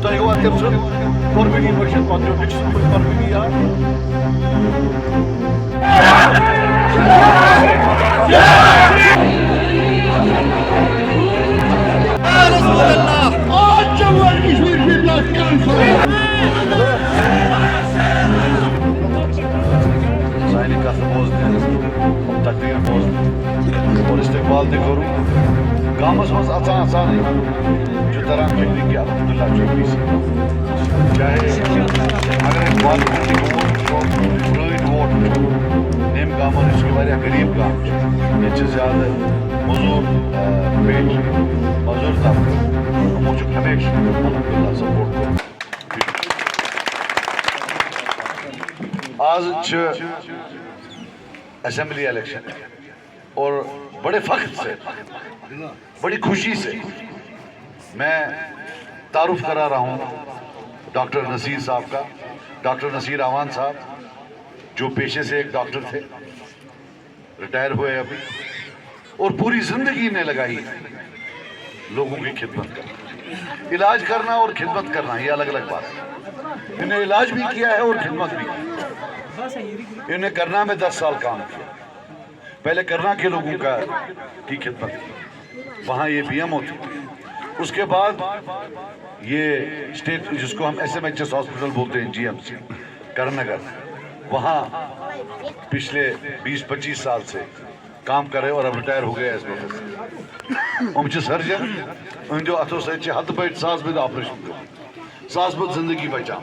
تۄہہِ گوٚوا تٔمۍ سُنٛد قۄربٲنی بٔچھِتھ پتہٕ دیُت بیٚکہِ سٕنٛز قۄربٲنی یاد سانہِ کتھٕ بوزنہِ تقریر بوزنہِ اور استقبال تہِ کوٚرُن گامس منٛز اژان اژانٕے چھُ تران فکرِ کہِ الحمدُاللہ چھُ أمۍ سۭتۍ چاہے اگر أسۍ بالکُل پرٛٲنۍ ووٹ وٕچھو ییٚمہِ گامن یُس کہِ واریاہ غریٖب گام چھُ ییٚتہِ چھِ زیادٕ موٚزوٗر پیش موٚزوٗر طبقہٕ یِمو چھُکھ ہمیشہِ الحمدُاللہ سپورٹ کوٚرمُت آز چھِ اسمبلی الیکشن اور بڑے فخر سے بڑی خوشی سے میں تعارف کرا رہا ہوں ڈاکٹر نصیر صاحب کا ڈاکٹر نصیر اعوان صاحب جو پیشے سے ایک ڈاکٹر تھے ریٹائر ہوئے ابھی اور پوری زندگی نے لگائی لوگوں کی خدمت کرنا علاج کرنا اور خدمت کرنا یہ الگ الگ بات ہے انہوں نے علاج بھی کیا ہے اور خدمت بھی کی انہوں نے کرنا میں 10 سال کام کیا پہلے کرنا کے لوگوں کی خدمت کی وہاں یہ پی ایم ہوتی اس کے بعد یہ اسٹیٹ جس کو ہم S M H S hospital بولتے ہیں جی ایم سی کرن نگر وہاں پچھلے 20-25 سال سے کام کر رہے اور اب ریٹائر ہو گئے اس وقت ہم سرجن ان جو اتھو سے ہتھ بڑھ ساس بد آپریشن ساس بد زندگی بچا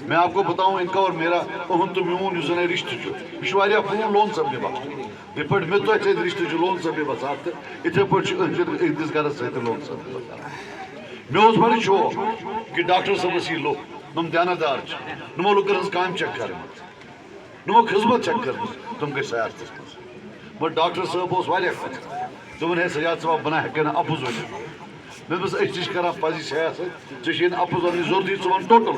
میں آپ کو بتاؤں ان کا اور میرا اہم تو میون اس نے رشتہ یہ واریاہ پرون لون سبنے بخش یہ پہ میں تو رشتہ لون سبنے بسان تو اتھے پہ أکِس گھرس سۭتۍ لون سبنے بسان مےٚ اوس بڑٕ شوق کہ ڈاکٹر صٲبس یی لوٚگ نم دیانتدار نمو لوٗکن ہٕنٛز کامہِ چھکھ کرمٕژ نمو خدمت چھکھ کٔرمٕژ تم گٔے سیاستس منٛز مگر ڈاکٹر صٲب اوس واریاہ خۄش دوٚپُن ہے سجاد صٲب بہٕ نہ ہٮ۪کے نہٕ اَپُز ؤنِتھ مےٚ دوٚپُس أسۍ تہِ چھِ کران پزی سیاست ژےٚ چھُے نہٕ اَپُز وننٕچ ضروٗرتٕے ژٕ وَن ٹوٹل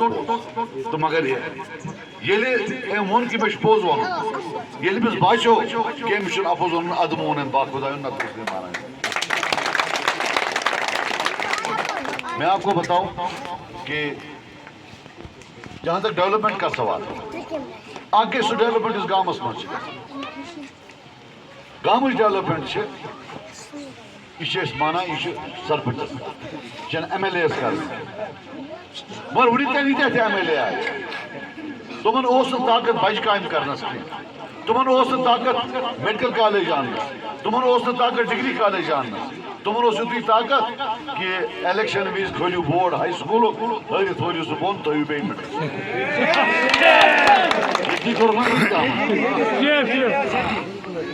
تہٕ مگر ییٚلہِ أمۍ ووٚن کہِ مےٚ چھُ پوٚز وَنُن ییٚلہِ أمِس باسیو کہِ أمِس چھُنہٕ اَپُز وَنُن اَدٕ مون أمۍ باخۄدایُن نتہٕ اوس نہٕ مانان میں آپ کو بتاؤں کہ جہاں تک ڈیولپمنٹ کا سوال آگے سو ڈیولپمنٹ اس گامس میں گامچ ڈیولپمنٹ یہ مانا یہ سرپنچس چھ ایم ایل اے کر مگر ونی تین تھی ایم ایل اے آئے تمن طاقت بچ قائم کرنس کی تمن طاقت میڈیکل کالج آنس تمن طاقت ڈگری کالج آنس تمن یوتھے طاقت کہ الیکشن وز کھولو بورڈ ہائی سکول ہرت ورو سہ بون تھو بیٚیہِ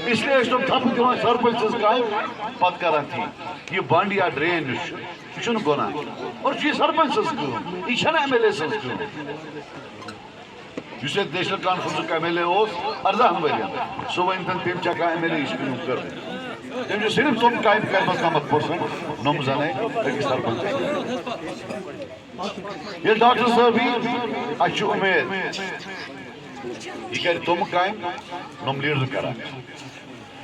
اس لیے تم تھپ دان سرپنچ سٕنٛز کامہِ پتہٕ کران تی یہ بنڈ یا ڈرین یُس چھُ یہِ چھُنہٕ گۄناہ اور یہ سرپنچ سٕنٛز کٲم یہِ چھنہٕ ایم ایل اے سٕنٛز کٲم یُس ییٚتہِ نیشنل کانفرنسُک ایم ایل اے اوس 18 ؤرین سُہ ؤنۍ تن تٔمۍ چھِ ہٮ۪کان ایم ایل اے یِچ کٲم کٔرِتھ تٔمۍ چھُ صرف تم کامہِ کرِمژ 90% نۄم زنٕے أکِس سرپنچس ییٚلہِ ڈاکٹر صٲب یی اَسہِ چھِ اُمید یہ کر تم کامہِ نۄم لیٖڈر کران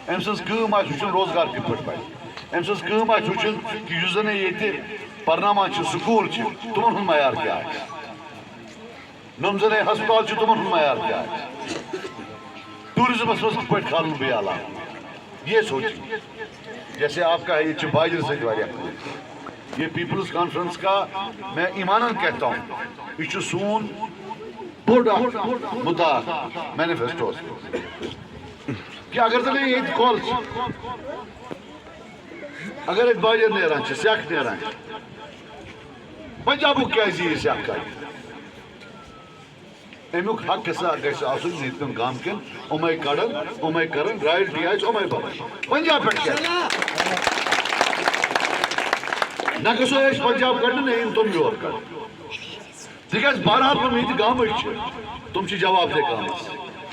أمۍ سٕنٛز کٲم آسہِ وٕچھُن روزگار کِتھ پٲٹھۍ بَنہِ أمۍ سٕنٛز کٲم آسہِ وٕچھُن کہِ یُس زن ییٚتہِ پرناوان چھِ سکوٗل چھِ تِمن ہُنٛد معیار کیٛاہ آسہِ نۄم زن ہسپتال چھِ تِمن ہُنٛد معیار کیٛاہ آسہِ ٹوٗرزمس منٛز کِتھ پٲٹھۍ کھالُن بیٚیہِ علاوٕ یہ سوچیں جیسے آپ کا ہے یہ باجر سے یہ پیپلز کانفرنس کا میں ایماناً کہتا ہوں یہ سون بوڑ مدعا مینیفیسٹو کہ اگر تو نہیں یہ کال اگر ایک باجر نیران سیاح نیران پنجابک کیازِ یی سیاح کر امیک حق حصہ گژھِ آسُن ییٚتٮ۪ن گام کٮ۪ن یِمے کڑن یِمے کرن رایلٹی آسہِ یِمے بنن پنجاب پٮ۪ٹھ کیٛاہ نہ گژھو أسۍ پنجاب کڑنہِ نہ یِن تِم یور کڑن تِکیٛازِ بہرحال یِم ییٚتہِ گامٕکۍ چھِ تِم چھِ جواب دہ گامس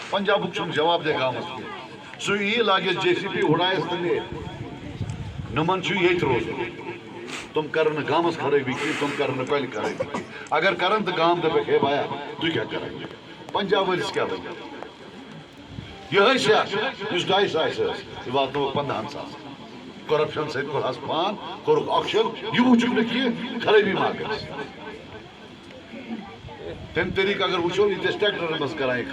پنجابُک چھُنہٕ جواب دہ گامس کینٛہہ سُہ یی لاگٮ۪س جے سی پی ہُرایس تہٕ نیرِ نۄمن چھُ ییٚتہِ روزُن تم کرن نہٕ گامس خرٲبی کینٛہہ تم کرن نہٕ پہلہِ خرٲبی اگر کرن تہٕ گام دپکھ ہے بایا تُہۍ کیٛاہ کران پنجاب وٲلِس کیٛاہ بنہِ یہ سیاست اس 2.5 ساس یہ واتنو 15 ساس کرپشن سے کوہس پان کورک آکشن یہ وچھک نہ کی خرابی ما گژھِ تم طریقہ اگر وچھو یہ ٹریکٹر بس کرائے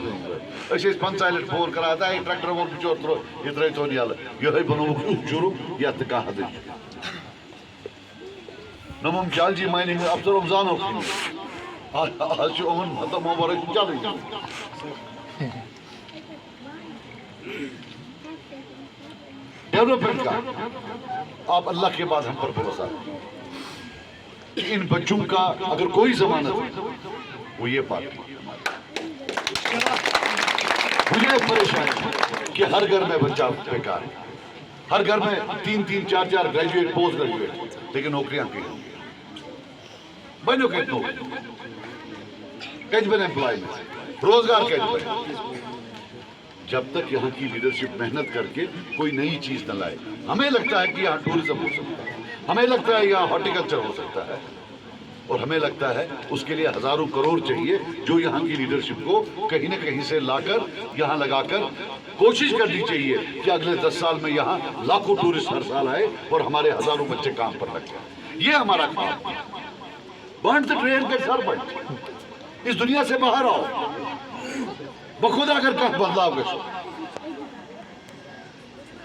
اس 15 لٹ فون کرا تھا یہ ٹریکٹر وول بچور ترو یہ ترے تو یل یہ بنو جرم یا تہ حد نمم چال جی مائننگ افسر رمضان آج چھ اون ختم ہو ورے چل ڈیولپمنٹ کا آپ اللہ کے بعد ہم پر بھروسہ ان بچوں کا اگر کوئی ضمانت وہ یہ پارٹی مجھے پریشان ہے کہ ہر گھر میں بچہ بیکار ہے ہر گھر میں 3-3 4-4 گریجویٹ پوسٹ گریجویٹ لیکن نوکریاں کی بنو کہتے ہو کچھ بن امپلائمنٹ روزگار کچھ بن جب تک یہاں کی لیڈرشپ محنت کر کے کوئی نئی چیز نہ لائے ہمیں لگتا ہے کہ یہاں ٹورزم ہو سکتا ہے ہمیں لگتا ہے یہاں ہارٹیکلچر ہو سکتا ہے اور ہمیں لگتا ہے اس کے لیے ہزاروں کروڑ چاہیے جو یہاں کی لیڈرشپ کو کہیں نہ کہیں سے لا کر یہاں لگا کر کوشش کرنی چاہیے کہ اگلے 10 سال میں یہاں لاکھوں ٹورسٹ ہر سال آئے اور ہمارے ہزاروں بچے کام پر لگ جائیں یہ ہمارا کام بانٹ دا ٹرین کے سر بنٹ اس دنیا سے باہر آؤ بخدا اگر کہاں بدلاؤ گے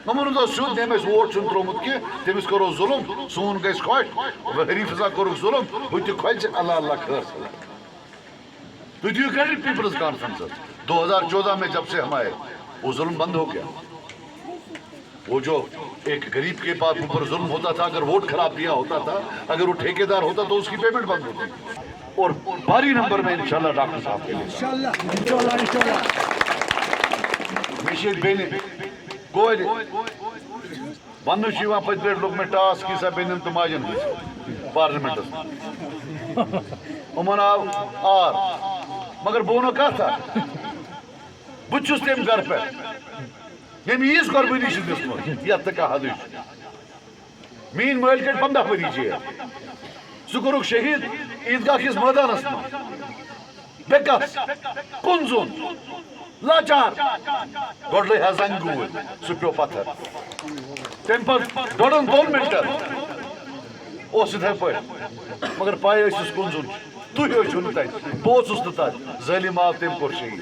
نمون دا سود نیمس ووٹ چن ترومت کی تمس کرو ظلم سون گیس خوش حریف ہسا کرو ظلم ہوتی خوش اللہ اللہ خیر صلاح تو دیو کریڈٹ پیپلز کانفرنس 2014 میں جب سے ہم آئے وہ ظلم بند ہو گیا وہ جو ایک غریب کے پاس اوپر ظلم ہوتا تھا اگر ووٹ خراب دیا ہوتا تھا اگر وہ ٹھیکیدار ہوتا تو اس کی پیمنٹ بند ہوتی اور باری نمبر میں انشاءاللہ ڈاکٹر صاحب کے لیے انشاءاللہ مشید بینے گوئے ونو شیوان پچ بیٹ لوگ میں ٹاس کی سا بینن تو ماجن کی پارلیمنٹ امن آو آر مگر بونو کہا تھا بچوس تیم گھر پہ یم ایز قربانی شد اس میں یا تکا حدیث مین مائل کٹ 15 پری چیئے سکرک شہید عیدگاہ کس میدان اسما بکس کنزون لاچار گوڑلے ہے زنگوی سپیو پتھر تیم پر ڈوڑن 2 منٹر او سدھے پڑ مگر پائے اس کنزون تو ہی چھوڑتا ہے بوس اس نتا ظالم آپ تیم پر شہید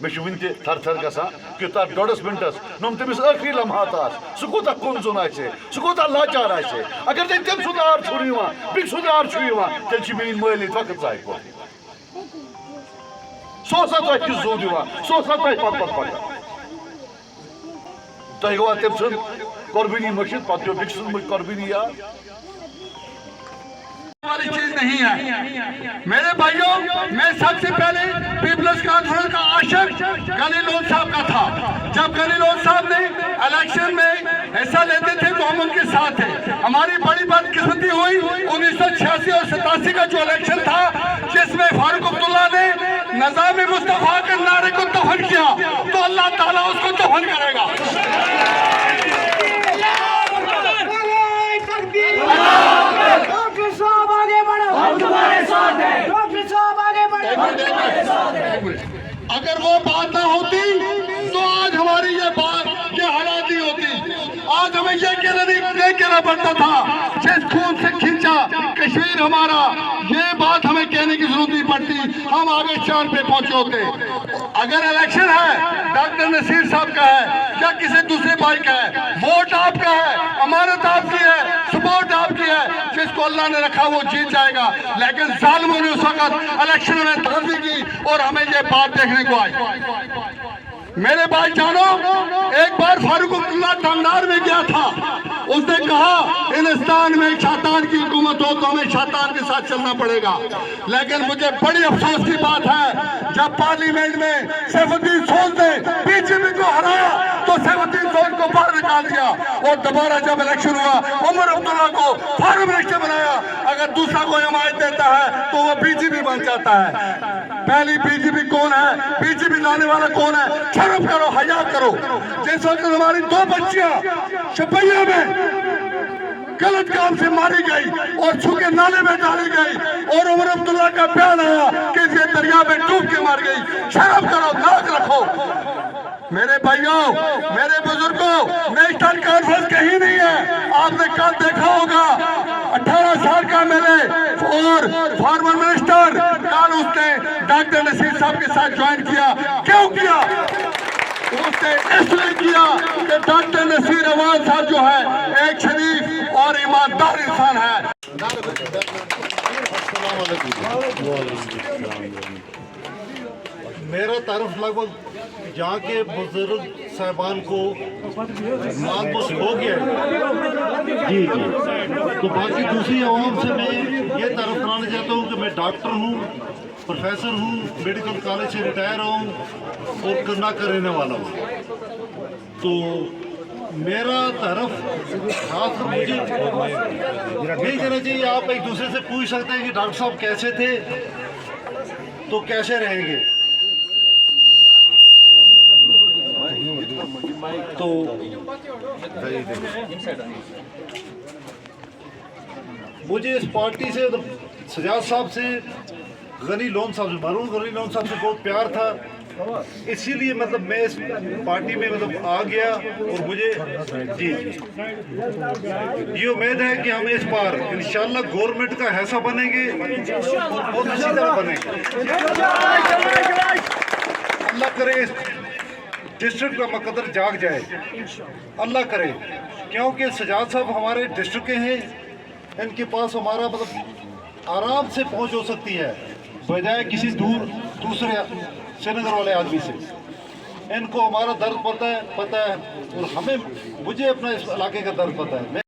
میں ونت تھر تھر گسا کہ تر 2 منٹس نم تمس ٲخری لمحات آس سہ کوتاہ کنزون آسہِ سہ کوتاہ لاچار آسہِ اگر تم سند آر چھُ یِوان بیٚکہِ سُنٛد آر چھُ یِوان تیٚلہِ چھِ میٛٲنۍ مٲلۍ ییٚتہِ وقت ضایع کوٚرمُت سُہ اوسا تۄہہِ کیُتھ زوٚد یِوان سُہ اوسا تۄہہِ پتہٕ پکان تۄہہِ گوٚوا تٔمۍ سٕنٛز قۄربٲنی مٔشِتھ پتہٕ پیوٚو بیٚکہِ سٕنٛز قۄربٲنی یاد والی چیز نہیں ہے میرے بھائیوں میں سب سے پہلے پیپلز کانفرنس کا عاشق غنی لون صاحب کا تھا جب غنی لون صاحب نے الیکشن میں حصہ لیتے تھے تو ہم ان کے ساتھ تھے ہماری بڑی بدقسمتی ہوئی 1986 اور 87 کا جو الیکشن تھا جس میں فاروق عبداللہ نے نظام مصطفیٰ کے نعرے کو دفن کیا تو اللہ تعالیٰ اس کو دفن کرے گا اگر وہ بات نہ ہوتی تو آج ہماری یہ بات یہ حالات نہیں ہوتی آج ہمیں یہ کہنا پڑتا تھا جس خون سے کھینچا کشمیر ہمارا یہ بات ہمیں کہنے کی ضرورت نہیں پڑتی ہم آگے چاند پہ پہنچے ہوتے اگر الیکشن ہے ڈاکٹر نصیر صاحب کا ہے یا کسی دوسرے بھائی کا ہے ووٹ آپ کا ہے امانت آپ کی ہے سپورٹ آپ کی ہے جس کو اللہ نے رکھا وہ جیت جائے گا لیکن ظالموں نے اس وقت الیکشن میں دھاندلی کی اور ہمیں یہ بات دیکھنے کو آئی میرے بھائی جانو ایک بار فاروق عبداللہ ٹنگڈار میں گیا تھا اس نے کہا ہندوستان میں شیطان کی حکومت ہو تو ہمیں شیطان کے ساتھ چلنا پڑے گا لیکن مجھے بڑی افسوس کی بات ہے جب پارلیمنٹ میں سیف الدین سوز نے بی جے پی کو ہرایا تو سیف الدین سوز کو باہر نکال دیا اور دوبارہ جب الیکشن ہوا عمر عبداللہ کو فارم منسٹر بنایا اگر دوسرا کوئی حمایت دیتا ہے تو وہ بی جے پی بن جاتا ہے پہلی بی جے پی کون ہے بی جے پی لانے والا کون ہے شرم کرو حیا کرو جس وقت ہماری 2 بچیاں شپیہ میں غلط کام سے ماری گئی اور چھوکے نالے میں ڈالی گئی اور عمر عبداللہ کا بیان آیا کہ یہ دریا میں ڈوب کے مار گئی شرم کرو لاج رکھو میرے بھائیوں، میرے بزرگوں، نیشنل کانفرنس کہیں نہیں ہے. آپ نے کل دیکھا ہوگا 18 سال کا MLA اور فارمر منسٹر کل اس نے ڈاکٹر نصیر صاحب کے ساتھ جوائن کیا. کیوں کیا؟ اس نے اس لیے کیا کہ ڈاکٹر نصیر احمد صاحب جو ہے ایک شریف اور ایماندار انسان ہے. میرا تعارف لگ بھگ جہاں کے بزرگ صاحبان کو آلموسٹ ہو گیا ہے. جی تو باقی دوسری عوام سے میں یہ تعارف کرانا چاہتا ہوں کہ میں ڈاکٹر ہوں، پروفیسر ہوں، میڈیکل کالج سے ریٹائر ہوں اور کرنا کرنے والا ہوں. تو میرا تعارف خاص مجھے نہیں کرنا چاہیے. آپ ایک دوسرے سے پوچھ سکتے ہیں کہ ڈاکٹر صاحب کیسے تھے تو کیسے رہیں گے. تو مجھے اس پارٹی سے سجاد صاحب سے، غنی لون صاحب سے، مرحوم غنی لون صاحب سے بہت پیار تھا. اسی لیے مطلب میں اس پارٹی میں مطلب آ گیا. اور مجھے یہ امید ہے کہ ہم اس بار انشاءاللہ گورنمنٹ کا حصہ بنیں گے اور بہت اچھی طرح بنیں گے. اللہ کرے اس ڈسٹرکٹ کا مقدر جاگ جائے، اللہ کرے، کیونکہ سجاد صاحب ہمارے ڈسٹرکٹ کے ہیں. ان کے پاس ہمارا مطلب آرام سے پہنچ ہو سکتی ہے بجائے کسی دوسرے سری نگر والے آدمی سے. ان کو ہمارا درد پتہ ہے اور مجھے اپنا اس علاقے کا درد پتہ ہے.